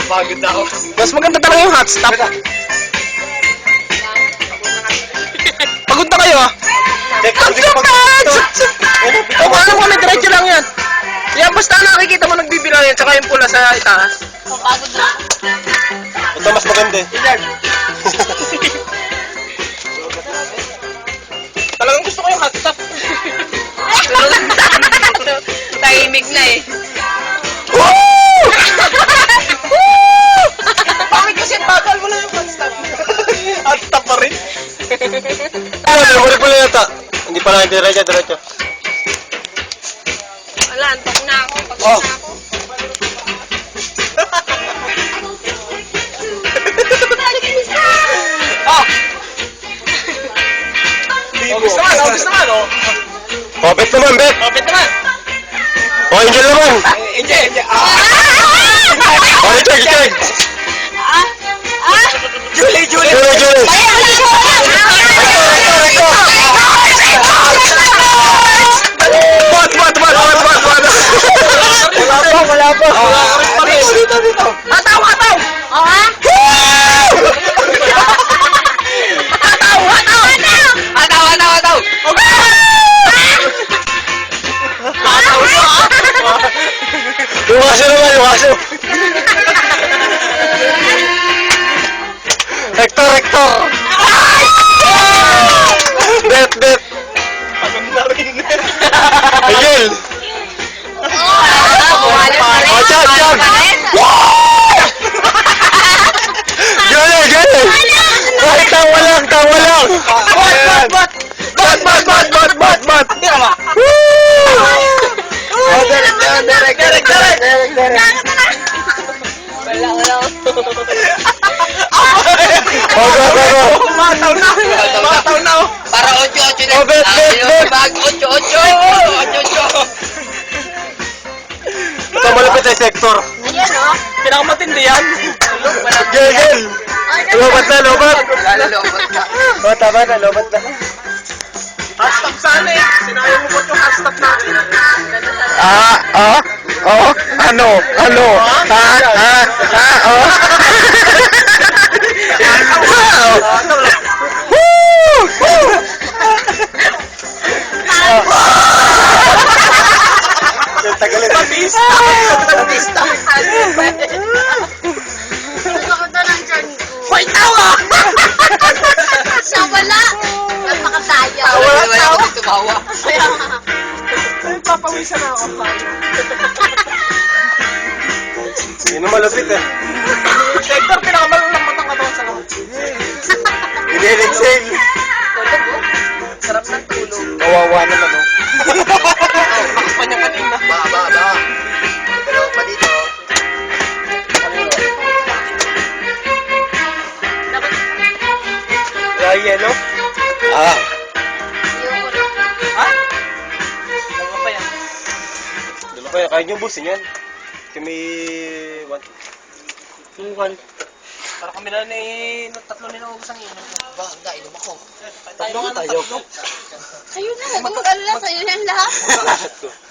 Pagod ako. Mas maganda talaga yung hot stop. Pagod na kayo ah. O paano kami, diretso lang yan. Yan, basta nakikita mo nagbibilang yan, tsaka yung pula sa itaas. Pagod na. Ito mas maganda eh. Talagang gusto ko yung hot stop. Tahimik na eh. Bakit kasi bagal mo na yung hot stop? Hot stop pa rin. Balik mo lang yata. Hindi pa lang diretso. Wala, antok na ako. Pagod Oh. na ako. Ah! Obis naman, oh. Oh, bet naman, bet. Kapit naman. Oh, Angel naman. Angel. Oh, Richard. Julie. Julie. Wala pa. Ataw! Oo ha? Ataw! Yung aso naman, yung aso. Hector. Bet. Angel. Chag. Julie. Ay, tawa lang. Bat. Hindi naman. Oh, direct. Wala. Oh, go. Mataw na, oh. Para 8-8 na. Oh, bet. Bag 8-8. Ito malapit ay sector. Ayan o. Pinakamatindi yan. Gel. Lobat. Lalobot ka. Oh, tama na, lobat na. Hot stop sana eh. Sinayo mo po yung hot stop natin. Ano? Tagalin. Batista. Ako doon ang tiyan ko. Hoy, tawa! Siya wala. Napakasaya. Wala ako tumawa. Papawisan na ako. Yun ang malapit eh. Hector, pinakamalong ng matang katawan sa lahat. Exhale. Sarap ng tulog. Kawawa naman oh. Makaspan niya kanina. Ba. Pero pa dito. Yellow? Ah. Ha? Ano pa yan? Dalo kaya kaya niyo busin yan. Kami Para kami na ni tatlo nila ubus ang inom. Ba, inom ako. Tatlo nga tayo. Kayo na. Huwag mag-alala. Sa'yo yan lahat.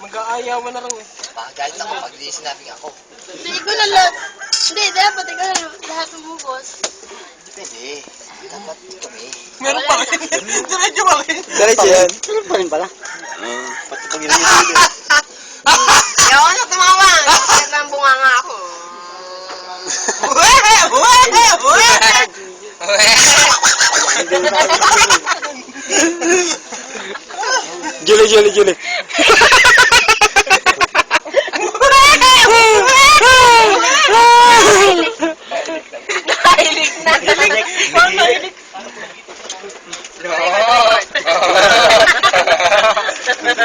Mag-aayawan na rin eh. Galit ako pag di sinabing ako. Hindi ko na lahat. Hindi, dapat ikaw na lahat umubos. Depende. Dapat kami. Meron pa rin. Diretso pa rin. Diretso yan. Meron pa rin pala. Pati pag inilili. Ayaw na tumawa. Kahit lang bunganga ako. Julie. Nahilig na. Nahilig.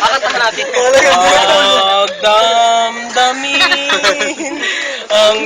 Akatahan natin. Pagdamdamin ang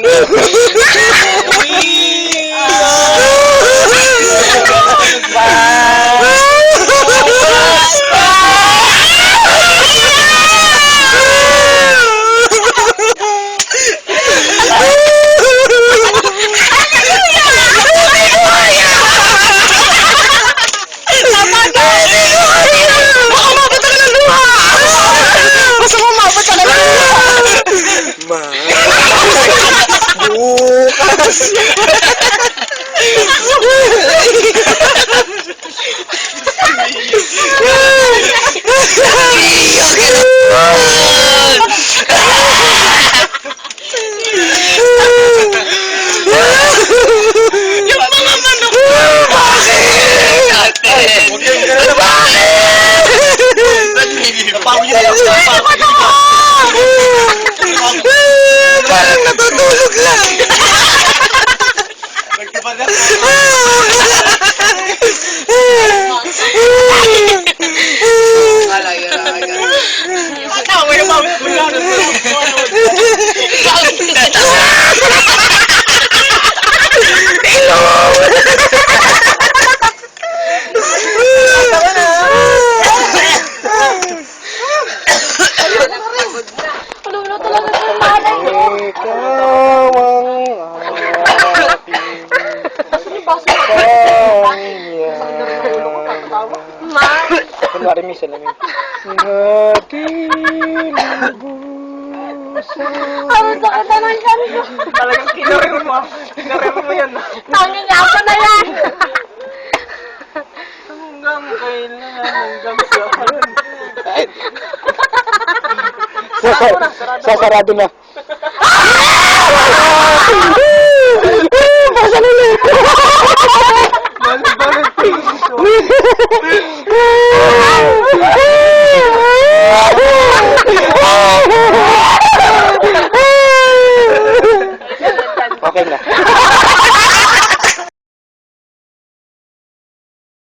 Kunwari may salamin. Ating Ang sakit na ng ganito. Talagang kinarero mo. Kinarero mo yan. Tangin niya ako na yan. Hanggang kailan, hanggang saan. Sasarado na. Balik.